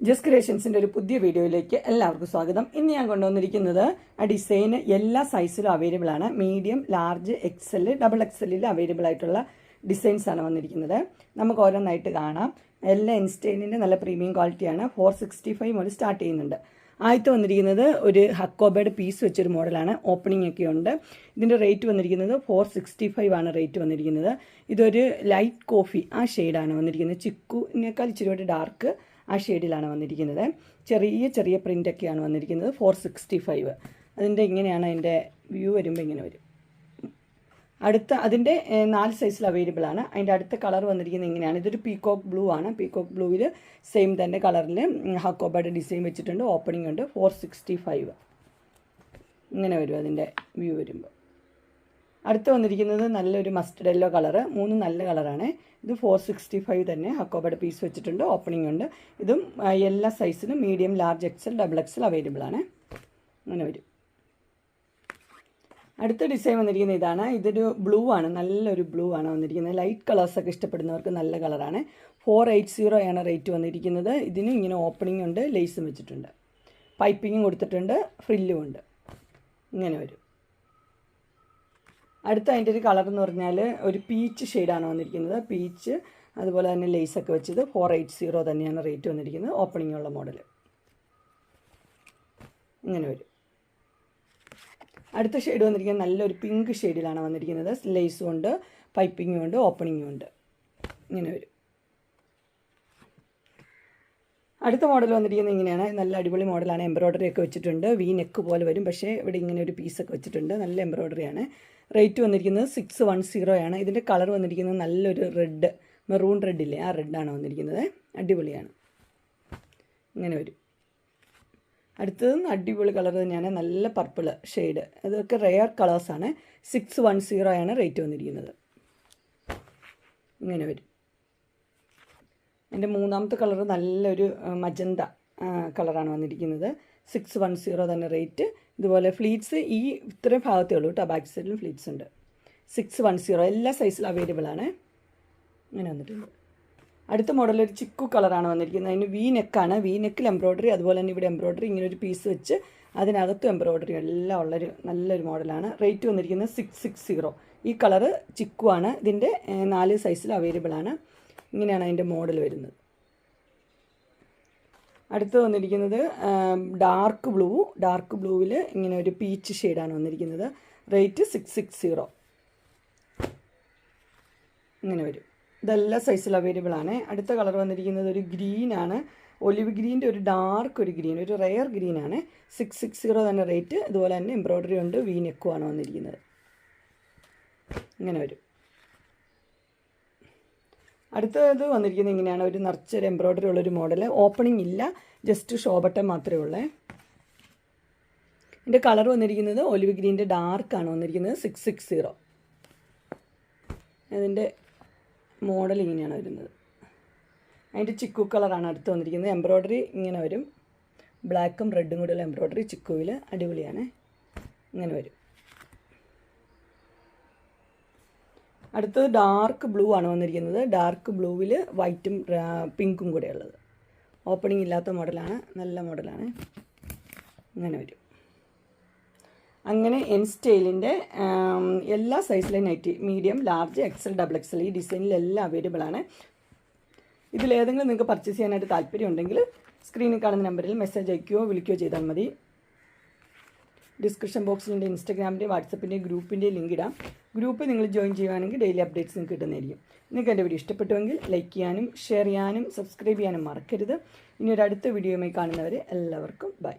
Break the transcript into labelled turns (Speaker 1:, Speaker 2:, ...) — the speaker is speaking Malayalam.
Speaker 1: ജസ്റ്റ് ക്രിയേഷൻസിൻ്റെ ഒരു പുതിയ വീഡിയോയിലേക്ക് എല്ലാവർക്കും സ്വാഗതം. ഇന്ന് ഞാൻ കൊണ്ടുവന്നിരിക്കുന്നത് ആ ഡിസൈന് എല്ലാ സൈസിലും അവൈലബിൾ ആണ്. മീഡിയം, ലാർജ്, എക്സൽ, ഡബിൾ എക്സലിൽ അവൈലബിൾ ആയിട്ടുള്ള ഡിസൈൻസ് ആണ് വന്നിരിക്കുന്നത്. നമുക്ക് ഓരോന്നായിട്ട് കാണാം. എല്ലാ ഇൻസ്റ്റൈനിൻ്റെ നല്ല പ്രീമിയം ക്വാളിറ്റിയാണ്. 465 മുതൽ സ്റ്റാർട്ട് ചെയ്യുന്നുണ്ട്. ആദ്യത്തെ വന്നിരിക്കുന്നത് ഒരു ഹക്കോബയുടെ പീസ് വെച്ചൊരു മോഡലാണ്. ഓപ്പണിംഗ് ഒക്കെ ഉണ്ട്. ഇതിൻ്റെ റേറ്റ് വന്നിരിക്കുന്നത് 465 ആണ് റേറ്റ് വന്നിരിക്കുന്നത്. ഇതൊരു ലൈറ്റ് കോഫി ആ ഷെയ്ഡാണ് വന്നിരിക്കുന്നത്. ചിക്കുവിനേക്കാൾ ഇച്ചിരി കൂടി ഡാർക്ക് ആ ഷെയ്ഡിലാണ് വന്നിരിക്കുന്നത്. ചെറിയ ചെറിയ പ്രിൻ്റൊക്കെയാണ് വന്നിരിക്കുന്നത്. 465. അതിൻ്റെ ഇങ്ങനെയാണ് അതിൻ്റെ വ്യൂ വരുമ്പോൾ ഇങ്ങനെ വരും. അതിൻ്റെ 4 സൈസിൽ അവൈലബിൾ ആണ്. അതിൻ്റെ അടുത്ത കളർ വന്നിരിക്കുന്നത് ഇങ്ങനെയാണ്. ഇതൊരു പീകോക്ക് ബ്ലൂ ആണ്. പീകോക്ക് ബ്ലൂവിൽ സെയിം തന്നെ കളറിൽ ഹക്കോബയുടെ ഡിസൈൻ വെച്ചിട്ടുണ്ട്. ഓപ്പണിംഗ് ഉണ്ട്. 465 ഇങ്ങനെ വരും അതിൻ്റെ വ്യൂ വരുമ്പോൾ. അടുത്ത് വന്നിരിക്കുന്നത് നല്ലൊരു മസ്റ്റർഡ് യെല്ലോ കളറ്. 3 നല്ല കളറാണ്. ഇത് 465 തന്നെ ഹക്കോബയുടെ പീസ് വെച്ചിട്ടുണ്ട്. ഓപ്പണിംഗ് ഉണ്ട്. ഇതും എല്ലാ സൈസിലും medium, large, XL, double XL available ആണ്. അങ്ങനെ വരും. അടുത്ത ഡിസൈൻ വന്നിരിക്കുന്നത് ഇതാണ്. ഇതൊരു ബ്ലൂ ആണ്. നല്ലൊരു ബ്ലൂ ആണ് വന്നിരിക്കുന്നത്. ലൈറ്റ് കളേഴ്സൊക്കെ ഇഷ്ടപ്പെടുന്നവർക്ക് നല്ല കളറാണ്. 480 ആണ് റേറ്റ് വന്നിരിക്കുന്നത്. ഇതിന് ഇങ്ങനെ ഓപ്പണിംഗ് ഉണ്ട്. ലേസും വെച്ചിട്ടുണ്ട്. പൈപ്പിങ്ങും കൊടുത്തിട്ടുണ്ട്. ഫ്രില്ലും ഉണ്ട്. ഇങ്ങനെ വരും. അടുത്ത അതിൻ്റെ ഒരു കളർ എന്ന് പറഞ്ഞാൽ ഒരു പീച്ച് ഷെയ്ഡാണ് വന്നിരിക്കുന്നത്. പീച്ച് അതുപോലെ തന്നെ ലേസൊക്കെ വെച്ചത് 480 തന്നെയാണ് റേറ്റ് വന്നിരിക്കുന്നത്. ഓപ്പണിംഗ് ഉള്ള മോഡൽ ഇങ്ങനെ വരും. അടുത്ത ഷെയ്ഡ് വന്നിരിക്കുന്നത് നല്ലൊരു പിങ്ക് ഷെയ്ഡിലാണ് വന്നിരിക്കുന്നത്. ലേസും ഉണ്ട്, പൈപ്പിങ്ങും ഉണ്ട്, ഓപ്പണിങ്ങും ഉണ്ട്. ഇങ്ങനെ വരും. അടുത്ത മോഡൽ വന്നിരിക്കുന്നത് ഇങ്ങനെയാണ്. നല്ല അടിപൊളി മോഡലാണ്. എംബ്രോയ്ഡറി ഒക്കെ വെച്ചിട്ടുണ്ട്. വി നെക്ക് പോലെ വരും. പക്ഷേ ഇവിടെ ഇങ്ങനെ ഒരു പീസൊക്കെ വെച്ചിട്ടുണ്ട്. നല്ല എംബ്രോയ്ഡറിയാണ്. റേറ്റ് വന്നിരിക്കുന്നത് 610 ആണ്. ഇതിൻ്റെ കളർ വന്നിരിക്കുന്നത് നല്ലൊരു റെഡ്, മെറൂൺ റെഡില്ലേ, ആ റെഡാണ് വന്നിരിക്കുന്നത്. അടിപൊളിയാണ്. ഇങ്ങനെ വരും. അടുത്തതും അടിപൊളി കളർ തന്നെയാണ്. നല്ല പർപ്പിൾ ഷെയ്ഡ്. ഇതൊക്കെ റെയർ കളേഴ്സാണ്. 610 ആണ് റേറ്റ് വന്നിരിക്കുന്നത്. ഇങ്ങനെ വരും. എൻ്റെ മൂന്നാമത്തെ കളർ നല്ലൊരു മജന്ത കളറാണ് വന്നിരിക്കുന്നത്. 610 തന്നെ റേറ്റ്. ഇതുപോലെ ഫ്ലീറ്റ്സ് ഈ ഇത്രയും ഭാഗത്തേ ഉള്ളൂ കേട്ടോ. ബാക്ക് സൈഡിലും ഫ്ലീറ്റ്സ് ഉണ്ട്. 610 എല്ലാ സൈസിലും അവൈലബിൾ ആണ്. അങ്ങനെ വന്നിട്ടുണ്ട്. അടുത്ത മോഡൽ ഒരു ചിക്കു കളറാണ് വന്നിരിക്കുന്നത്. അതിന് വി നെക്കാണ്. വി നെക്കിൽ എംബ്രോയ്ഡറി, അതുപോലെ തന്നെ ഇവിടെ എംബ്രോയ്ഡറി, ഇങ്ങനെ ഒരു പീസ് വെച്ച് അതിനകത്തും എംബ്രോയ്ഡറി എല്ലാം ഉള്ളൊരു നല്ലൊരു മോഡലാണ്. റേറ്റ് വന്നിരിക്കുന്നത് 660. ഈ കളറ് ചിക്കു ആണ്. ഇതിൻ്റെ 4 സൈസിൽ അവൈലബിൾ ആണ്. ഇങ്ങനെയാണ് അതിൻ്റെ മോഡൽ വരുന്നത്. അടുത്ത് വന്നിരിക്കുന്നത് ഡാർക്ക് ബ്ലൂ. ഡാർക്ക് ബ്ലൂവിൽ ഇങ്ങനെ ഒരു പീച്ച് ഷെയ്ഡാണ് വന്നിരിക്കുന്നത്. റേറ്റ് 660 ഇങ്ങനെ വരും. ഇതെല്ലാ സൈസിൽ അവൈലബിൾ ആണ്. അടുത്ത കളർ വന്നിരിക്കുന്നത് ഒരു ഗ്രീനാണ്. ഒലിവ് ഗ്രീൻ്റെ ഒരു ഡാർക്ക് ഒരു ഗ്രീൻ, ഒരു റെയർ ഗ്രീനാണ്. 660 തന്നെ റേറ്റ്. ഇതുപോലെ തന്നെ എംബ്രോയ്ഡറി ഉണ്ട്. വി നെക്കുമാണ് വന്നിരിക്കുന്നത്. ഇങ്ങനെ വരും. അടുത്തത് വന്നിരിക്കുന്നത് ഇങ്ങനെയാണ്. ഒരു നിറച്ചൊരു എംബ്രോയ്ഡറി ഉള്ളൊരു മോഡൽ. ഓപ്പണിംഗ് ഇല്ല, ജസ്റ്റ് ഷോ ബട്ടൺ മാത്രമേ ഉള്ളൂ. ഇതിൻ്റെ കളർ വന്നിരിക്കുന്നത് ഒലിവ് ഗ്രീൻ്റെ ഡാർക്കാണ് വന്നിരിക്കുന്നത്. 660. അതിൻ്റെ മോഡൽ ഇങ്ങനെയാണ് വരുന്നത്. അതിൻ്റെ ചിക്കു കളറാണ് അടുത്ത് വന്നിരിക്കുന്നത്. എംബ്രോയ്ഡറി ഇങ്ങനെ വരും. ബ്ലാക്കും റെഡും കൂടെയുള്ള എംബ്രോയ്ഡറി ചിക്കുവിൽ അടിപൊളിയാണ്. ഇങ്ങനെ വരും. അടുത്തത് ഡാർക്ക് ബ്ലൂ ആണ് വന്നിരിക്കുന്നത്. ഡാർക്ക് ബ്ലൂവിൽ വൈറ്റും പിങ്കും കൂടെ ഉള്ളത്. ഓപ്പണിംഗ് ഇല്ലാത്ത മോഡലാണ്. നല്ല മോഡലാണ്. ഇങ്ങനെ വരും. അങ്ങനെ എൻ സ്റ്റൈലിൻ്റെ എല്ലാ സൈസിലെയും nighty, medium, large, XL, double XL ഈ ഡിസൈനിലെല്ലാം അവൈലബിൾ ആണ്. ഇതിലേതെങ്കിലും നിങ്ങൾക്ക് പർച്ചേസ് ചെയ്യാനായിട്ട് താല്പര്യമുണ്ടെങ്കിൽ സ്ക്രീനിൽ കാണുന്ന നമ്പറിൽ മെസ്സേജ് അയക്കുകയോ വിളിക്കുകയോ ചെയ്താൽ മതി. ഡിസ്ക്രിപ്ഷൻ ബോക്സിൽ എൻ്റെ ഇൻസ്റ്റാഗ്രാമിൻ്റെ, വാട്സപ്പിൻ്റെ, ഗ്രൂപ്പിൻ്റെ ലിങ്ക് ഇടാം. ഗ്രൂപ്പ് നിങ്ങൾ ജോയിൻ ചെയ്യുകയാണെങ്കിൽ ഡെയിലി അപ്ഡേറ്റ്സ് നിങ്ങൾക്ക് കിട്ടുന്നതായിരിക്കും. നിങ്ങൾക്ക് എൻ്റെ വീഡിയോ ഇഷ്ടപ്പെട്ടുവെങ്കിൽ ലൈക്ക് ചെയ്യാനും ഷെയർ ചെയ്യാനും സബ്സ്ക്രൈബ് ചെയ്യാനും മറക്കരുത്. ഇനി ഒരു അടുത്ത വീഡിയോയുമായി കാണുന്നവരെ എല്ലാവർക്കും ബൈ.